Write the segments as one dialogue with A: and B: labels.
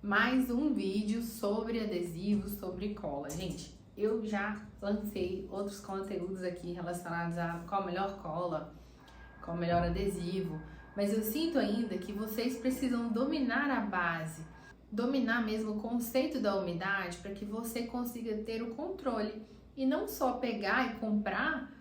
A: mais um vídeo sobre adesivos, sobre cola. Gente, eu já lancei outros conteúdos aqui relacionados a qual a melhor cola, qual o melhor adesivo, mas eu sinto ainda que vocês precisam dominar a base, dominar mesmo o conceito da umidade para que você consiga ter o controle e não só pegar e comprar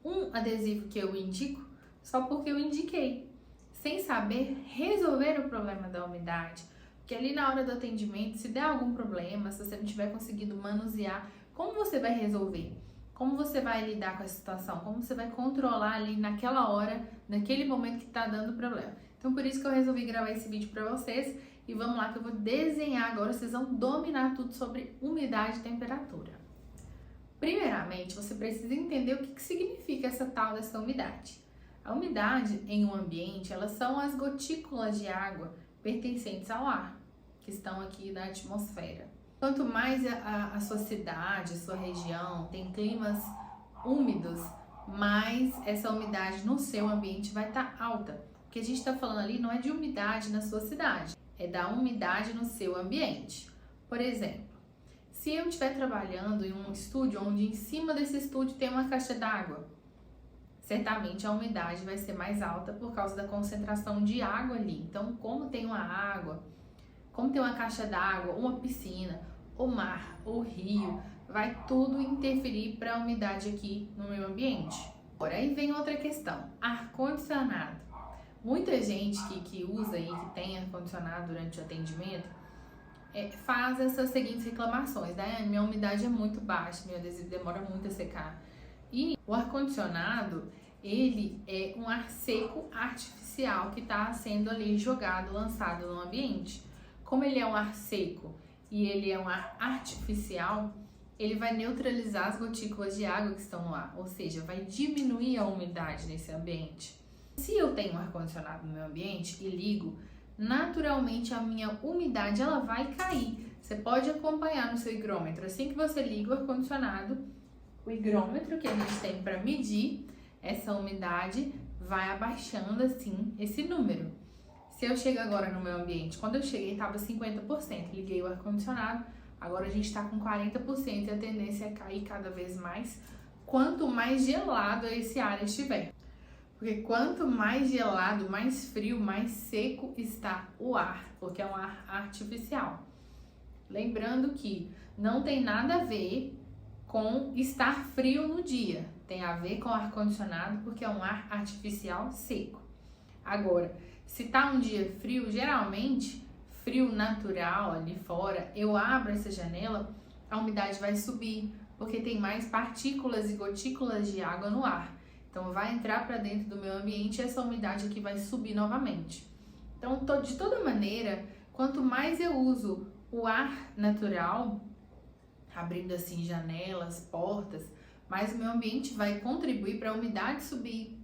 A: um adesivo que eu indico só porque eu indiquei, sem saber resolver o problema da umidade. Porque ali na hora do atendimento, se der algum problema, se você não tiver conseguido manusear, como você vai resolver? Como você vai lidar com a situação? Como você vai controlar ali naquela hora, naquele momento que está dando problema? Então, por isso que eu resolvi gravar esse vídeo para vocês. E vamos lá que eu vou desenhar agora, vocês vão dominar tudo sobre umidade e temperatura. Primeiramente, você precisa entender o que significa essa tal dessa umidade. A umidade em um ambiente, elas são as gotículas de água pertencentes ao ar, que estão aqui na atmosfera. Quanto mais a sua cidade, a sua região tem climas úmidos, mais essa umidade no seu ambiente vai estar alta. O que a gente está falando ali não é de umidade na sua cidade, é da umidade no seu ambiente. Por exemplo, se eu estiver trabalhando em um estúdio onde em cima desse estúdio tem uma caixa d'água, certamente a umidade vai ser mais alta por causa da concentração de água ali. Então, como tem uma água, como tem uma caixa d'água, uma piscina, o mar, o rio, vai tudo interferir para a umidade aqui no meu ambiente. Agora, aí vem outra questão, ar-condicionado. Muita gente que usa aí, que tem ar-condicionado durante o atendimento, faz essas seguintes reclamações, né? Minha umidade é muito baixa, meu adesivo demora muito a secar. E o ar-condicionado, ele é um ar seco artificial que está sendo ali jogado, lançado no ambiente. Como ele é um ar seco e ele é um ar artificial, ele vai neutralizar as gotículas de água que estão no ar, ou seja, vai diminuir a umidade nesse ambiente. Se eu tenho um ar-condicionado no meu ambiente e ligo, naturalmente a minha umidade ela vai cair. Você pode acompanhar no seu higrômetro. Assim que você liga o ar-condicionado, o higrômetro que a gente tem para medir essa umidade vai abaixando assim esse número. Se eu chego agora no meu ambiente, quando eu cheguei estava 50%, liguei o ar-condicionado, agora a gente está com 40% e a tendência é cair cada vez mais, quanto mais gelado esse ar estiver. Porque quanto mais gelado, mais frio, mais seco está o ar, porque é um ar artificial. Lembrando que não tem nada a ver com estar frio no dia, tem a ver com ar-condicionado, porque é um ar artificial seco. Agora, se tá um dia frio, geralmente, frio natural ali fora, eu abro essa janela, a umidade vai subir, porque tem mais partículas e gotículas de água no ar. Então, vai entrar para dentro do meu ambiente e essa umidade aqui vai subir novamente. Então, de toda maneira, quanto mais eu uso o ar natural, abrindo assim janelas, portas, mais o meu ambiente vai contribuir para a umidade subir.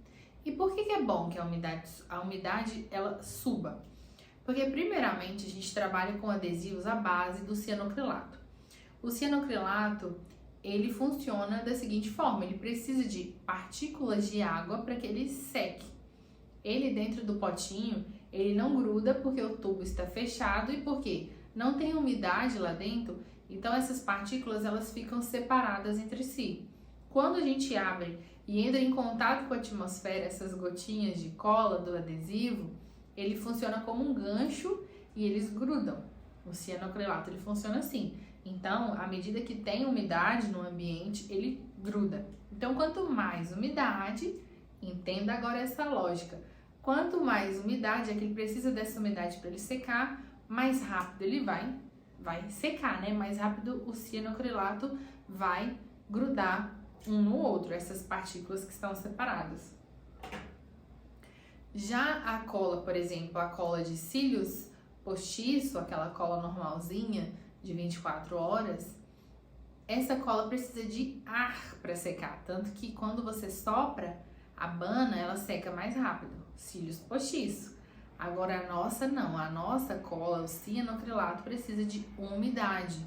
A: E por que é bom que a umidade ela suba? Porque primeiramente a gente trabalha com adesivos à base do cianocrilato. O cianocrilato, ele funciona da seguinte forma, ele precisa de partículas de água para que ele seque. Ele dentro do potinho, ele não gruda porque o tubo está fechado e porque não tem umidade lá dentro, então essas partículas elas ficam separadas entre si. Quando a gente abre e entra em contato com a atmosfera, essas gotinhas de cola do adesivo, ele funciona como um gancho e eles grudam. O cianocrilato ele funciona assim. Então, à medida que tem umidade no ambiente, ele gruda. Então, quanto mais umidade, entenda agora essa lógica. Quanto mais umidade, é que ele precisa dessa umidade para ele secar, mais rápido ele vai secar, né? Mais rápido o cianocrilato vai grudar um no outro, essas partículas que estão separadas. Já a cola, por exemplo, a cola de cílios postiço, aquela cola normalzinha de 24 horas, essa cola precisa de ar para secar, tanto que quando você sopra, abana, ela seca mais rápido, cílios postiço. Agora a nossa não, a nossa cola, o cianocrilato, precisa de umidade.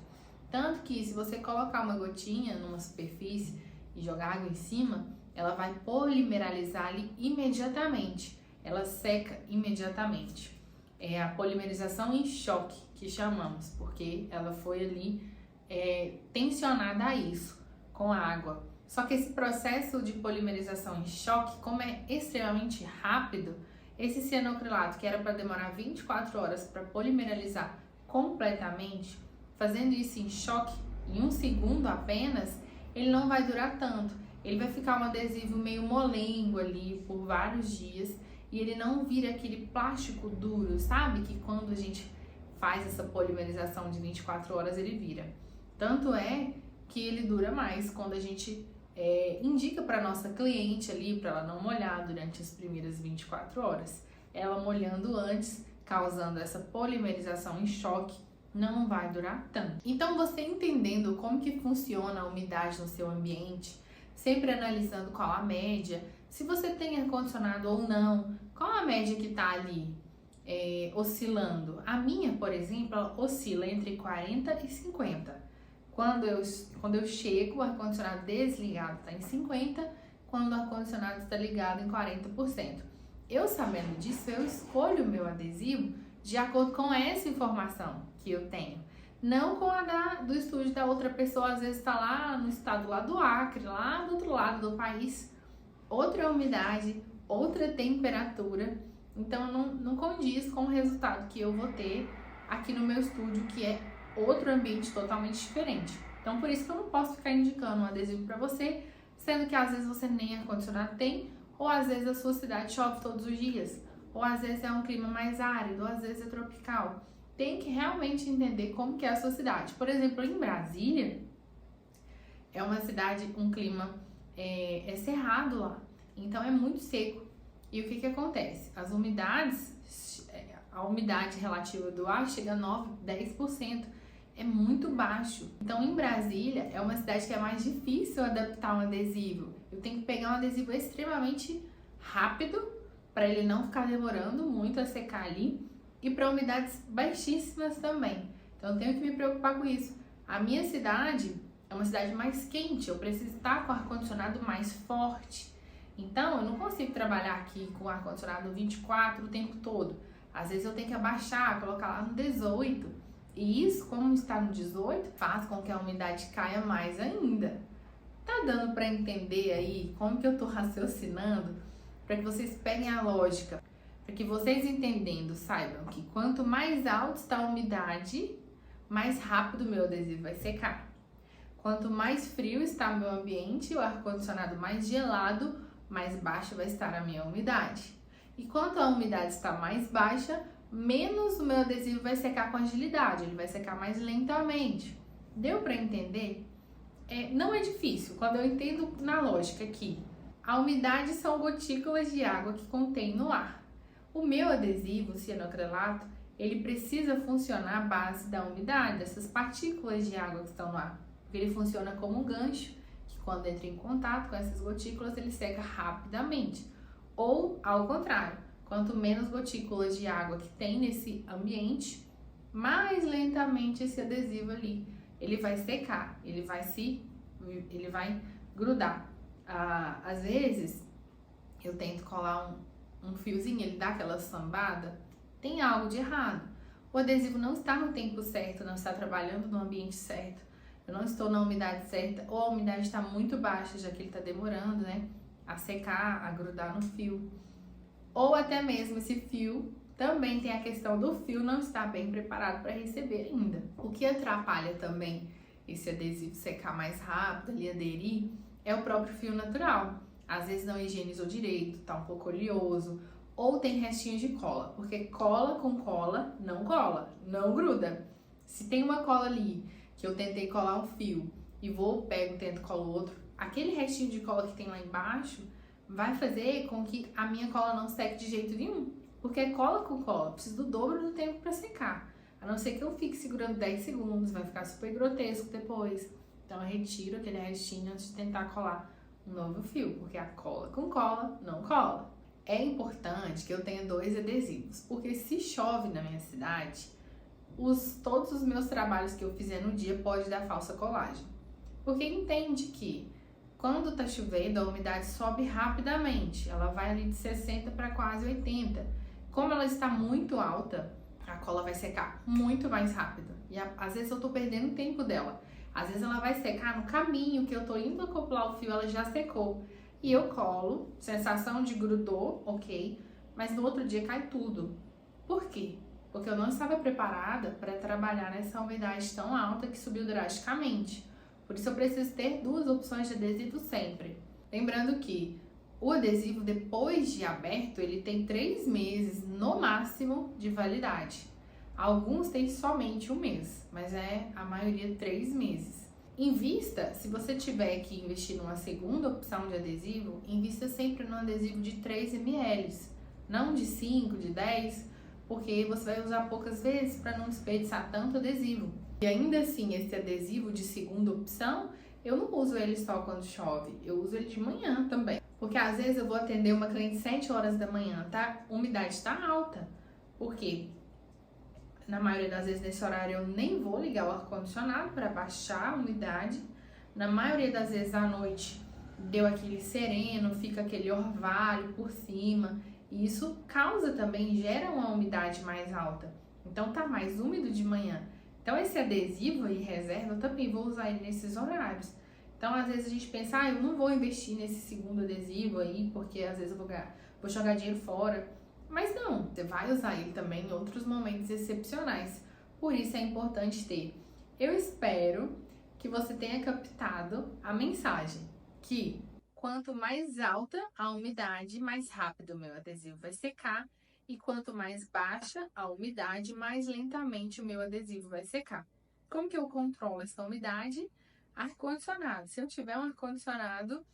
A: Tanto que se você colocar uma gotinha numa superfície e jogar água em cima, ela vai polimeralizar ali imediatamente. Ela seca imediatamente. É a polimerização em choque, que chamamos, porque ela foi ali tensionada a isso, com a água. Só que esse processo de polimerização em choque, como é extremamente rápido, esse cianocrilato, que era para demorar 24 horas para polimerizar completamente, fazendo isso em choque, em 1 segundo apenas, ele não vai durar tanto. Ele vai ficar um adesivo meio molengo ali por vários dias e ele não vira aquele plástico duro, sabe? Que quando a gente faz essa polimerização de 24 horas ele vira. Tanto é que ele dura mais quando a gente indica para nossa cliente ali, para ela não molhar durante as primeiras 24 horas. Ela molhando antes, causando essa polimerização em choque, não vai durar tanto. Então, você entendendo como que funciona a umidade no seu ambiente, sempre analisando qual a média, se você tem ar-condicionado ou não, qual a média que está ali oscilando. A minha, por exemplo, ela oscila entre 40 e 50. Quando eu chego, o ar-condicionado desligado está em 50, quando o ar-condicionado está ligado em 40%. Eu sabendo disso, eu escolho o meu adesivo de acordo com essa informação que eu tenho. Não com a do estúdio da outra pessoa, às vezes está lá no estado lá do Acre, lá do outro lado do país, outra umidade, outra temperatura, então não condiz com o resultado que eu vou ter aqui no meu estúdio, que é outro ambiente totalmente diferente. Então, por isso que eu não posso ficar indicando um adesivo para você, sendo que às vezes você nem ar-condicionado tem, ou às vezes a sua cidade chove todos os dias, ou às vezes é um clima mais árido, ou às vezes é tropical. Tem que realmente entender como que é a sua cidade. Por exemplo, em Brasília, é uma cidade, um clima cerrado lá, então é muito seco. E o que acontece? As umidades, a umidade relativa do ar chega a 9, 10%. É muito baixo. Então, em Brasília, é uma cidade que é mais difícil adaptar um adesivo. Eu tenho que pegar um adesivo extremamente rápido, para ele não ficar demorando muito a secar ali, e para umidades baixíssimas também. Então, eu tenho que me preocupar com isso. A minha cidade é uma cidade mais quente, eu preciso estar com o ar-condicionado mais forte. Então, eu não consigo trabalhar aqui com o ar-condicionado 24 o tempo todo. Às vezes eu tenho que abaixar, colocar lá no 18. E isso, como está no 18, faz com que a umidade caia mais ainda. Tá dando para entender aí como que eu tô raciocinando? Para que vocês peguem a lógica. Para que vocês entendendo, saibam que quanto mais alta está a umidade, mais rápido o meu adesivo vai secar. Quanto mais frio está o meu ambiente, o ar-condicionado mais gelado, mais baixa vai estar a minha umidade. E quanto a umidade está mais baixa, menos o meu adesivo vai secar com agilidade, ele vai secar mais lentamente. Deu para entender? Não é difícil, quando eu entendo na lógica que a umidade são gotículas de água que contém no ar. O meu adesivo, o cianocrilato, ele precisa funcionar à base da umidade, dessas partículas de água que estão no ar. Porque ele funciona como um gancho, que quando entra em contato com essas gotículas, ele seca rapidamente. Ou, ao contrário, quanto menos gotículas de água que tem nesse ambiente, mais lentamente esse adesivo ali, ele vai secar, ele vai grudar. Às vezes, eu tento colar um fiozinho, ele dá aquela sambada, tem algo de errado. O adesivo não está no tempo certo, não está trabalhando no ambiente certo, eu não estou na umidade certa, ou a umidade está muito baixa, já que ele está demorando, né, a secar, a grudar no fio. Ou até mesmo esse fio, também tem a questão do fio não estar bem preparado para receber ainda. O que atrapalha também esse adesivo secar mais rápido, ali aderir, é o próprio fio natural. Às vezes não higienizou direito, tá um pouco oleoso, ou tem restinho de cola, porque cola com cola, não gruda. Se tem uma cola ali, que eu tentei colar um fio, e pego, tento, colo outro, aquele restinho de cola que tem lá embaixo, vai fazer com que a minha cola não seque de jeito nenhum. Porque é cola com cola, preciso do dobro do tempo para secar. A não ser que eu fique segurando 10 segundos, vai ficar super grotesco depois. Então eu retiro aquele restinho antes de tentar colar um novo fio, porque a cola com cola não cola. É importante que eu tenha 2 adesivos, porque se chove na minha cidade, todos os meus trabalhos que eu fizer no dia pode dar falsa colagem. Porque entende que quando tá chovendo, a umidade sobe rapidamente. Ela vai ali de 60 para quase 80. Como ela está muito alta, a cola vai secar muito mais rápido. E às vezes eu tô perdendo tempo dela. Às vezes ela vai secar no caminho que eu tô indo acoplar o fio, ela já secou. E eu colo, sensação de grudou, ok, mas no outro dia cai tudo. Por quê? Porque eu não estava preparada para trabalhar nessa umidade tão alta que subiu drasticamente. Por isso eu preciso ter duas opções de adesivo sempre. Lembrando que o adesivo, depois de aberto, ele tem 3 meses no máximo de validade. Alguns têm somente 1 mês, mas a maioria 3 meses. Invista, se você tiver que investir numa segunda opção de adesivo, invista sempre num adesivo de 3 ml, não de 5, de 10, porque você vai usar poucas vezes para não desperdiçar tanto adesivo. E ainda assim, esse adesivo de segunda opção, eu não uso ele só quando chove, eu uso ele de manhã também. Porque às vezes eu vou atender uma cliente 7 horas da manhã, tá? A umidade tá alta. Por quê? Na maioria das vezes nesse horário eu nem vou ligar o ar-condicionado para baixar a umidade. Na maioria das vezes à noite deu aquele sereno, fica aquele orvalho por cima. E isso causa também, gera uma umidade mais alta. Então tá mais úmido de manhã. Então esse adesivo aí, reserva, eu também vou usar ele nesses horários. Então às vezes a gente pensa, eu não vou investir nesse segundo adesivo aí, porque às vezes eu vou jogar dinheiro fora. Mas não, você vai usar ele também em outros momentos excepcionais. Por isso é importante ter. Eu espero que você tenha captado a mensagem que quanto mais alta a umidade, mais rápido o meu adesivo vai secar. E quanto mais baixa a umidade, mais lentamente o meu adesivo vai secar. Como que eu controlo essa umidade? Ar-condicionado. Se eu tiver um ar-condicionado,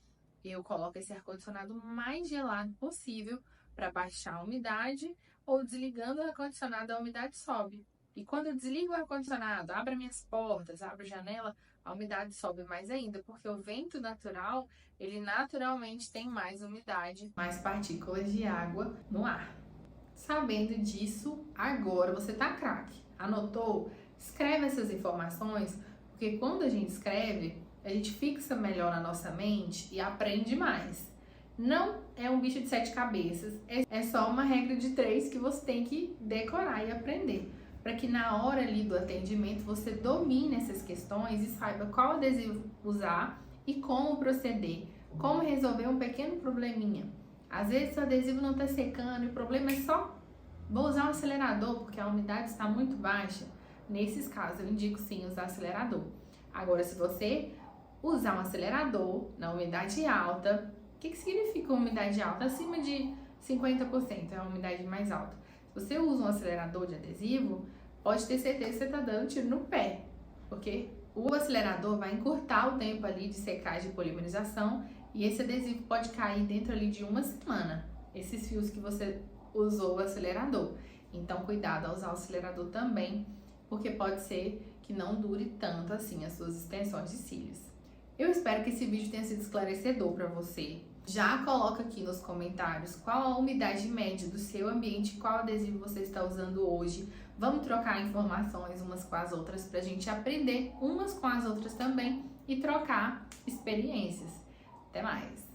A: eu coloco esse ar-condicionado mais gelado possível para baixar a umidade, ou desligando o ar-condicionado, a umidade sobe. E quando eu desligo o ar-condicionado, abro minhas portas, abro a janela, a umidade sobe mais ainda, porque o vento natural, ele naturalmente tem mais umidade, mais partículas de água no ar. Sabendo disso, agora você tá craque. Anotou? Escreve essas informações, porque quando a gente escreve, a gente fixa melhor na nossa mente e aprende mais. Não é um bicho de 7 cabeças, é só uma regra de 3 que você tem que decorar e aprender, para que na hora ali do atendimento você domine essas questões e saiba qual adesivo usar e como proceder, como resolver um pequeno probleminha. Às vezes o adesivo não está secando e o problema é só vou usar um acelerador porque a umidade está muito baixa. Nesses casos eu indico sim usar acelerador. Agora, se você usar um acelerador na umidade alta, o que significa umidade alta? Acima de 50% é a umidade mais alta. Se você usa um acelerador de adesivo, pode ter certeza que você está dando tiro no pé, porque o acelerador vai encurtar o tempo ali de secagem e polimerização e esse adesivo pode cair dentro ali de 1 semana, esses fios que você usou o acelerador. Então, cuidado ao usar o acelerador também, porque pode ser que não dure tanto assim as suas extensões de cílios. Eu espero que esse vídeo tenha sido esclarecedor para você. Já coloca aqui nos comentários qual a umidade média do seu ambiente, qual adesivo você está usando hoje. Vamos trocar informações umas com as outras para a gente aprender umas com as outras também e trocar experiências. Até mais!